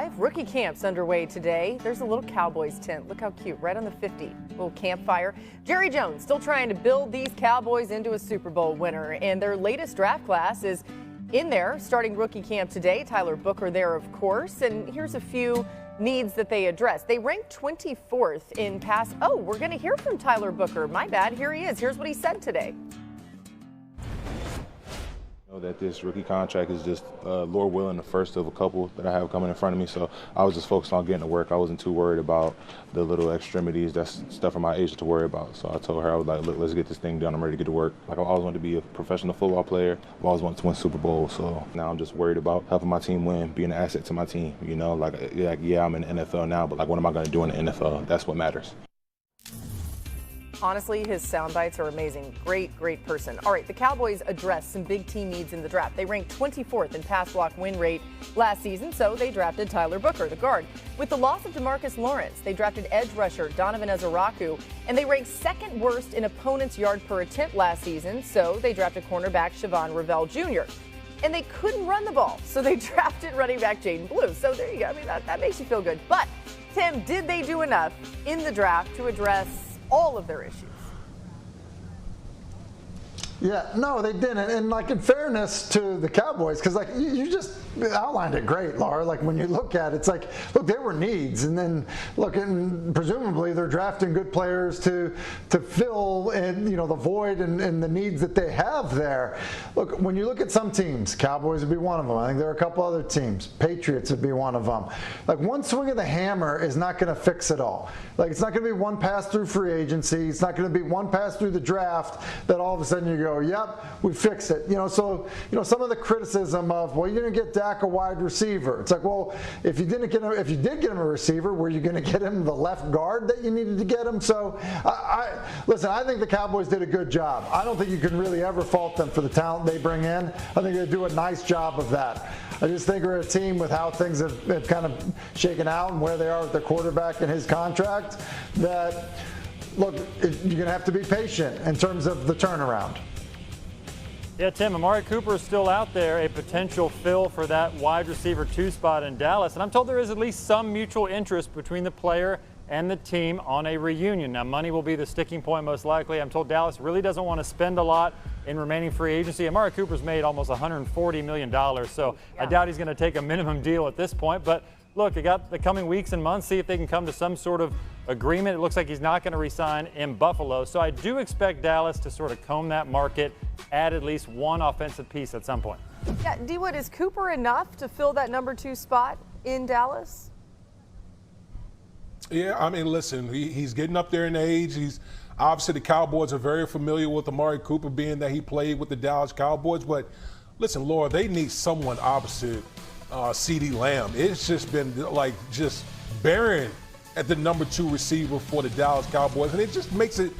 5, rookie camps underway today. There's a little Cowboys tent. Look how cute, right on the 50. Little campfire. Jerry Jones still trying to build these Cowboys into a Super Bowl winner, and their latest draft class is in there, starting rookie camp today. Tyler Booker there, of course, and here's a few needs that they address. They ranked 24th in pass. Oh, we're going to hear from Tyler Booker. My bad. Here he is. Here's what he said today. That this rookie contract is just, Lord willing, the first of a couple that I have coming in front of me. So I was just focused on getting to work. I wasn't too worried about the little extremities. That's stuff for my agent to worry about. So I told her, I was like, look, let's get this thing done. I'm ready to get to work. Like, I always wanted to be a professional football player. I've always wanted to win Super Bowl. So now I'm just worried about helping my team win, being an asset to my team. You know, yeah, I'm in the NFL now, but like, what am I going to do in the NFL? That's what matters. Honestly, his sound bites are amazing. Great person. All right, the Cowboys addressed some big team needs in the draft. They ranked 24th in pass block win rate last season, so they drafted Tyler Booker, the guard. With the loss of DeMarcus Lawrence, they drafted edge rusher Donovan Ezaraku, and they ranked second worst in opponents' yard per attempt last season, so they drafted cornerback Siobhan Ravel Jr. And they couldn't run the ball, so they drafted running back Jayden Blue. So there you go. I mean, that makes you feel good. But, Tim, did they do enough in the draft to address all of their issues? Yeah, no, they didn't. And like, in fairness to the Cowboys, because like you just outlined it great, Laura. Like, when you look at it, it's like, look, there were needs, and then look, and presumably they're drafting good players to fill in, you know, the void and the needs that they have there. Look, when you look at some teams, Cowboys would be one of them. I think there are a couple other teams. Patriots would be one of them. Like, one swing of the hammer is not going to fix it all. Like, it's not going to be one pass through free agency. It's not going to be one pass through the draft that all of a sudden you go, yep, we fixed it. You know, so, you know, some of the criticism of, well, you're going to get Dak a wide receiver. It's like, well, if you did get him a receiver, were you going to get him the left guard that you needed to get him? So, listen, I think the Cowboys did a good job. I don't think you can really ever fault them for the talent they bring in. I think they do a nice job of that. I just think we're a team with how things have kind of shaken out and where they are with their quarterback and his contract, that, look, you're going to have to be patient in terms of the turnaround. Yeah, Tim, Amari Cooper is still out there, a potential fill for that wide receiver 2 spot in Dallas. And I'm told there is at least some mutual interest between the player and the team on a reunion. Now, money will be the sticking point most likely. I'm told Dallas really doesn't want to spend a lot in remaining free agency. Amari Cooper's made almost $140 million, so yeah. I doubt he's going to take a minimum deal at this point. But look, they got the coming weeks and months, see if they can come to some sort of agreement. It looks like he's not going to re-sign in Buffalo. So I do expect Dallas to sort of comb that market, add at least one offensive piece at some point. Yeah, D-Wood, is Cooper enough to fill that number 2 spot in Dallas? Yeah, I mean, listen, he's getting up there in age. He's obviously, the Cowboys are very familiar with Amari Cooper, being that he played with the Dallas Cowboys. But listen, Laura, they need someone opposite CeeDee Lamb. It's just been like just barren at the number 2 receiver for the Dallas Cowboys, and it just makes it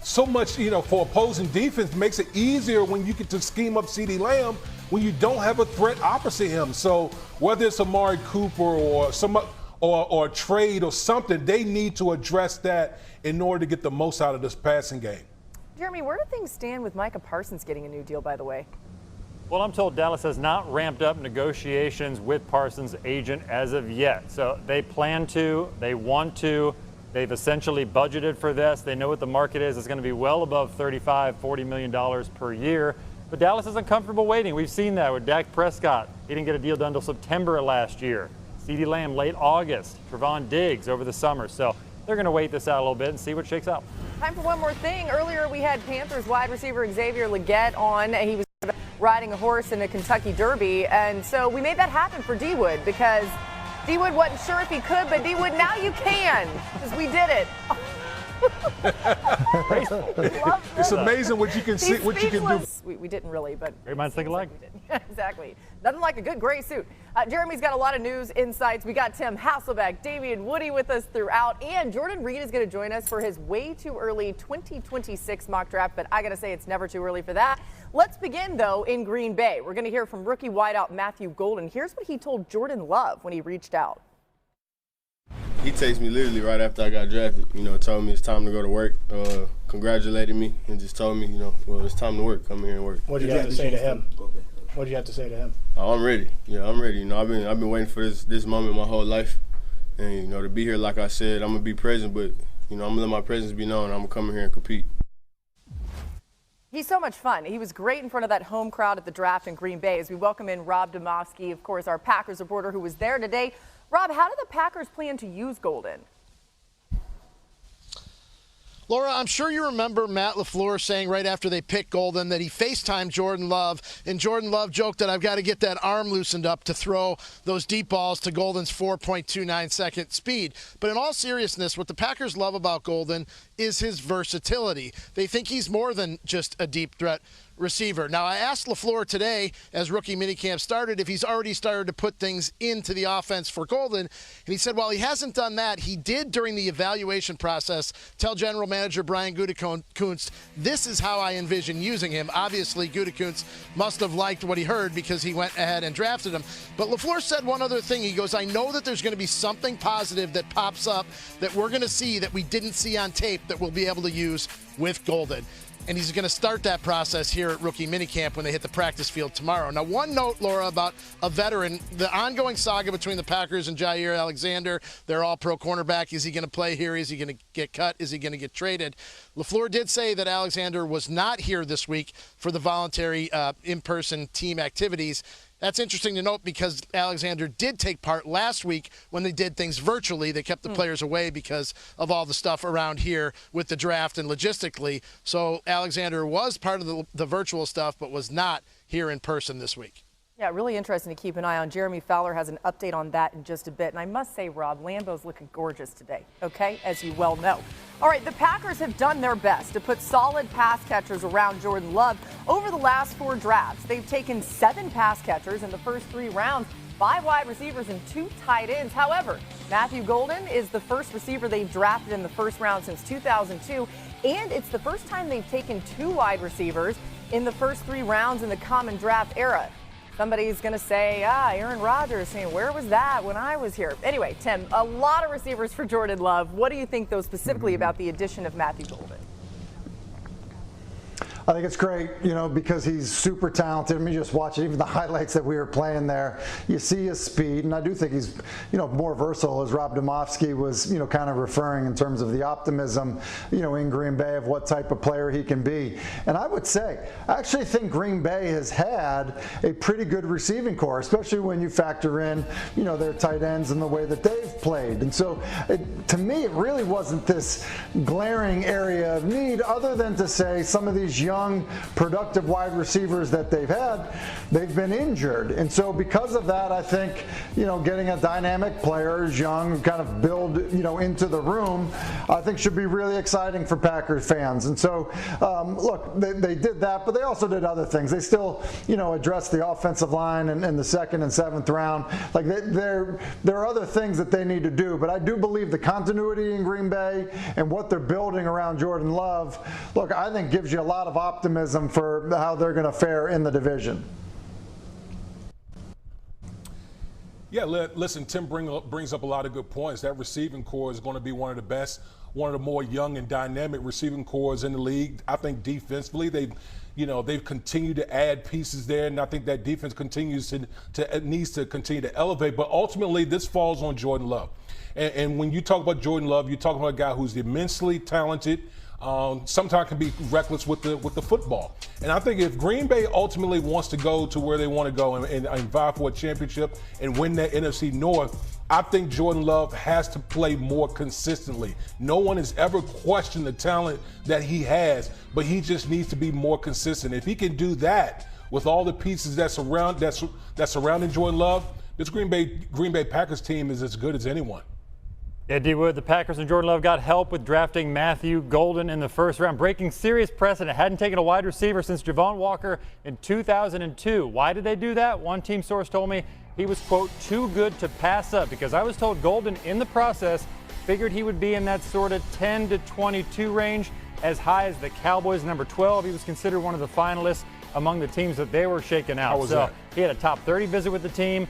so much, you know, for opposing defense, makes it easier when you get to scheme up CeeDee Lamb when you don't have a threat opposite him. So whether it's Amari Cooper or or trade or something, they need to address that in order to get the most out of this passing game. Jeremy, where do things stand with Micah Parsons getting a new deal, by the way? Well, I'm told Dallas has not ramped up negotiations with Parsons' agent as of yet. So they plan to, they want to, they've essentially budgeted for this. They know what the market is. It's going to be well above $35, $40 million per year. But Dallas isn't comfortable waiting. We've seen that with Dak Prescott. He didn't get a deal done until September of last year. CeeDee Lamb late August. Trevon Diggs over the summer. So they're going to wait this out a little bit and see what shakes out. Time for one more thing. Earlier we had Panthers wide receiver Xavier Legette on. He was riding a horse in a Kentucky Derby, and so we made that happen for D-Wood because D-Wood wasn't sure if he could, but D-Wood, now you can, because we did it. It's amazing what you can see, what you can do. We didn't really, but great minds think alike. Exactly. Nothing like a good gray suit. Jeremy's got a lot of news insights. We got Tim Hasselbeck, Damian Woody with us throughout, and Jordan Reed is going to join us for his way too early 2026 mock draft, but I got to say it's never too early for that. Let's begin, though, in Green Bay. We're going to hear from rookie wideout Matthew Golden. Here's what he told Jordan Love when he reached out. He texted me literally right after I got drafted, you know, told me it's time to go to work, congratulated me, and just told me, you know, well, it's time to work, come here and work. What did you have to say to him? What do you have to say to him? Oh, I'm ready. Yeah, I'm ready. You know, I've been waiting for this moment my whole life, and you know, to be here, like I said, I'm gonna be present, but you know, I'm gonna let my presence be known. I'm gonna come in here and compete. He's so much fun. He was great in front of that home crowd at the draft in Green Bay. As we welcome in Rob Demovsky, of course, our Packers reporter who was there today. Rob, how do the Packers plan to use Golden? Laura, I'm sure you remember Matt LaFleur saying right after they picked Golden that he FaceTimed Jordan Love, and Jordan Love joked that I've got to get that arm loosened up to throw those deep balls to Golden's 4.29-second speed. But in all seriousness, what the Packers love about Golden is his versatility. They think he's more than just a deep threat receiver. Now, I asked LaFleur today, as rookie minicamp started, if he's already started to put things into the offense for Golden, and he said while he hasn't done that, he did during the evaluation process tell general manager Brian Gutekunst, this is how I envision using him. Obviously, Gutekunst must have liked what he heard because he went ahead and drafted him. But LaFleur said one other thing. He goes, I know that there's going to be something positive that pops up that we're going to see that we didn't see on tape that we'll be able to use with Golden. And he's going to start that process here at rookie minicamp when they hit the practice field tomorrow. Now, one note, Laura, about a veteran, the ongoing saga between the Packers and Jair Alexander. They're all pro cornerback. Is he going to play here? Is he going to get cut? Is he going to get traded? LaFleur did say that Alexander was not here this week for the voluntary in-person team activities. That's interesting to note because Alexander did take part last week when they did things virtually. They kept the players away because of all the stuff around here with the draft and logistically. So Alexander was part of the virtual stuff but was not here in person this week. Yeah, really interesting to keep an eye on. Jeremy Fowler has an update on that in just a bit. And I must say, Rob, Lambeau's looking gorgeous today, okay, as you well know. All right, the Packers have done their best to put solid pass catchers around Jordan Love over the last 4 drafts. They've taken 7 pass catchers in the first 3 rounds, 5 wide receivers and 2 tight ends. However, Matthew Golden is the first receiver they've drafted in the first round since 2002, and it's the first time they've taken 2 wide receivers in the first 3 rounds in the common draft era. Somebody's going to say, Aaron Rodgers saying, where was that when I was here? Anyway, Tim, a lot of receivers for Jordan Love. What do you think, though, specifically about the addition of Matthew Golden? I think it's great, you know, because he's super talented. I mean, just watch it, even the highlights that we were playing there. You see his speed, and I do think he's, you know, more versatile, as Rob Demovsky was, you know, kind of referring in terms of the optimism, you know, in Green Bay of what type of player he can be. And I would say, I actually think Green Bay has had a pretty good receiving core, especially when you factor in, you know, their tight ends and the way that they've played. And so, to me, it really wasn't this glaring area of need, other than to say some of these young, productive wide receivers that they've had, they've been injured. And so because of that, I think, you know, getting a dynamic player who's young, kind of build, you know, into the room, I think should be really exciting for Packers fans. And so, look, they did that, but they also did other things. They still, you know, addressed the offensive line in the 2nd and 7th round. Like, there are other things that they need to do, but I do believe the continuity in Green Bay and what they're building around Jordan Love, look, I think gives you a lot of optimism for how they're going to fare in the division. Yeah, listen, Tim brings up a lot of good points. That receiving core is going to be one of the best, one of the more young and dynamic receiving cores in the league. I think defensively, they've continued to add pieces there, and I think that defense needs to continue to elevate. But ultimately, this falls on Jordan Love. And when you talk about Jordan Love, you're talking about a guy who's immensely talented. Sometimes can be reckless with the football. And I think if Green Bay ultimately wants to go to where they want to go and vie for a championship and win that NFC North, I think Jordan Love has to play more consistently. No one has ever questioned the talent that he has, but he just needs to be more consistent. If he can do that with all the pieces that's surrounding Jordan Love, this Green Bay Packers team is as good as anyone. Yeah, D. Wood, the Packers and Jordan Love got help with drafting Matthew Golden in the first round, breaking serious precedent. Hadn't taken a wide receiver since Javon Walker in 2002. Why did they do that? One team source told me he was, quote, too good to pass up, because I was told Golden in the process figured he would be in that sort of 10 to 22 range, as high as the Cowboys, number 12. He was considered one of the finalists among the teams that they were shaking out. How was that? He had a top 30 visit with the team.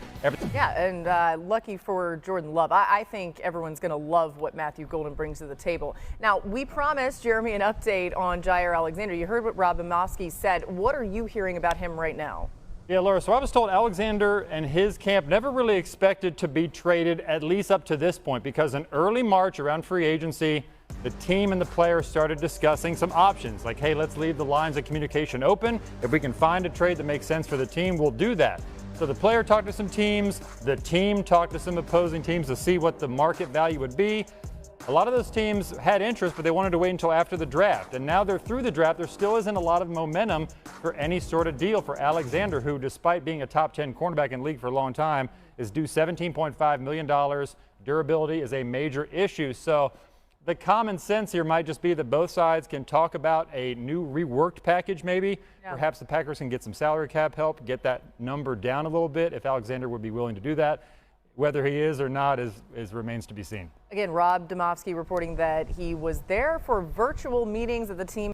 Yeah, and lucky for Jordan Love. I think everyone's going to love what Matthew Golden brings to the table. Now, we promised Jeremy an update on Jair Alexander. You heard what Rob Demovsky said. What are you hearing about him right now? Yeah, Laura, so I was told Alexander and his camp never really expected to be traded, at least up to this point, because in early March around free agency, the team and the players started discussing some options like, hey, let's leave the lines of communication open. If we can find a trade that makes sense for the team, we'll do that. So the player talked to some teams, the team talked to some opposing teams to see what the market value would be. A lot of those teams had interest, but they wanted to wait until after the draft. And now they're through the draft. There still isn't a lot of momentum for any sort of deal for Alexander, who, despite being a top 10 cornerback in the league for a long time, is due $17.5 million. Durability is a major issue. So the common sense here might just be that both sides can talk about a new reworked package maybe. Yeah. Perhaps the Packers can get some salary cap help, get that number down a little bit if Alexander would be willing to do that. Whether he is or not remains to be seen. Again, Rob Domofsky reporting that he was there for virtual meetings of the team.